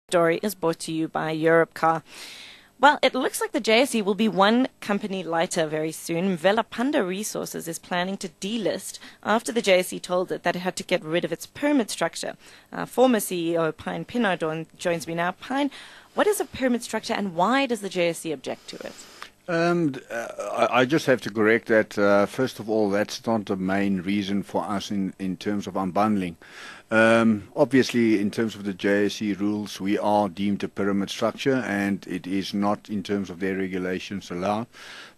Story is brought to you by Europcar. Well, it looks like the JSE will be one company lighter very soon. Mvela Resources is planning to delist after the JSE told it that it had to get rid of its pyramid structure. Former CEO Pine Pienaar joins me now. Pine, what is a pyramid structure and why does the JSE object to it? I just have to correct that. First of all, that's not the main reason for us in terms of unbundling. Obviously, in terms of the JSE rules, we are deemed a pyramid structure, and it is not, in terms of their regulations, allowed.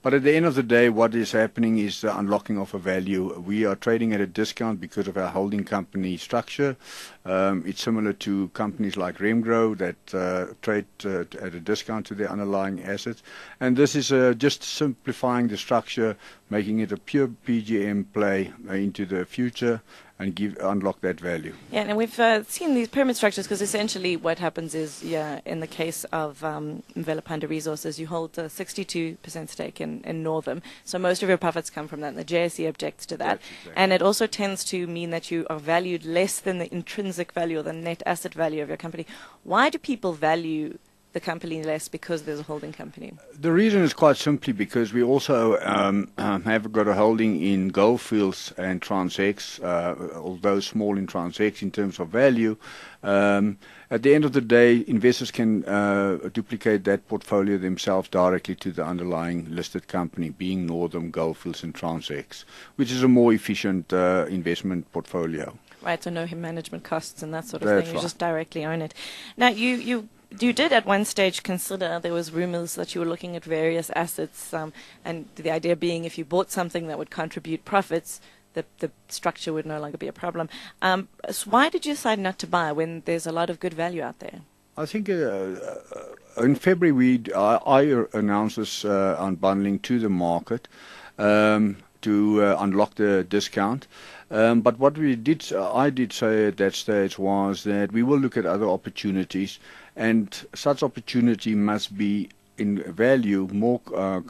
But at the end of the day, what is happening is the unlocking of a value. We are trading at a discount because of our holding company structure. It's similar to companies like Remgro that trade at a discount to their underlying assets. And this is just simplifying the structure, making it a pure PGM play into the future and unlock that value. Yeah, and we've seen these pyramid structures because essentially what happens is, in the case of Mvela Resources, you hold a 62% stake in Northam, so most of your profits come from that, and the JSE objects to that. Exactly. And it also tends to mean that you are valued less than the intrinsic value or the net asset value of your company. Why do people value the company less because there's a holding company? The reason is quite simply because we also have got a holding in Goldfields and Transex, although small in Transex in terms of value. At the end of the day, investors can duplicate that portfolio themselves directly to the underlying listed company, being Northam, Goldfields and Transex, which is a more efficient investment portfolio. Right, so no management costs and that sort of thing. You just directly own it. Now, you did at one stage consider, there was rumors that you were looking at various assets, and the idea being if you bought something that would contribute profits, the structure would no longer be a problem. So why did you decide not to buy when there's a lot of good value out there? I think in February I announced this unbundling to the market to unlock the discount. But what I did say at that stage was that we will look at other opportunities, and such opportunity must be in value more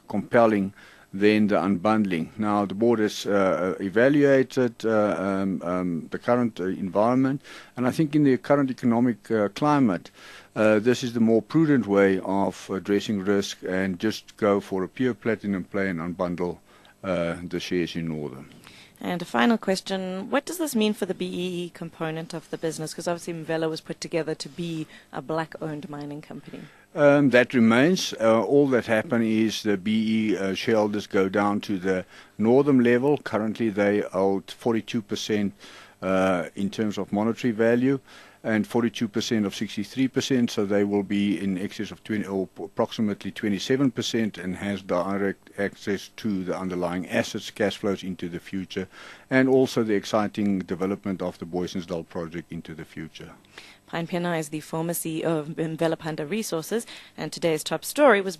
compelling than the unbundling. Now, the board has evaluated the current environment, and I think in the current economic climate, this is the more prudent way of addressing risk and just go for a pure platinum play and unbundle the shares in Northam. And a final question, what does this mean for the BBEE component of the business? Because obviously Mvela was put together to be a black-owned mining company. That remains. All that happened is the BBEE shareholders go down to the Northam level. Currently they hold 42% in terms of monetary value, and 42% of 63%, so they will be in excess of 20 or approximately 27%, and has direct access to the underlying assets, cash flows into the future, and also the exciting development of the Booysensdal project into the future. Pine Pienaar is the former CEO of Mvela Resources, and today's top story was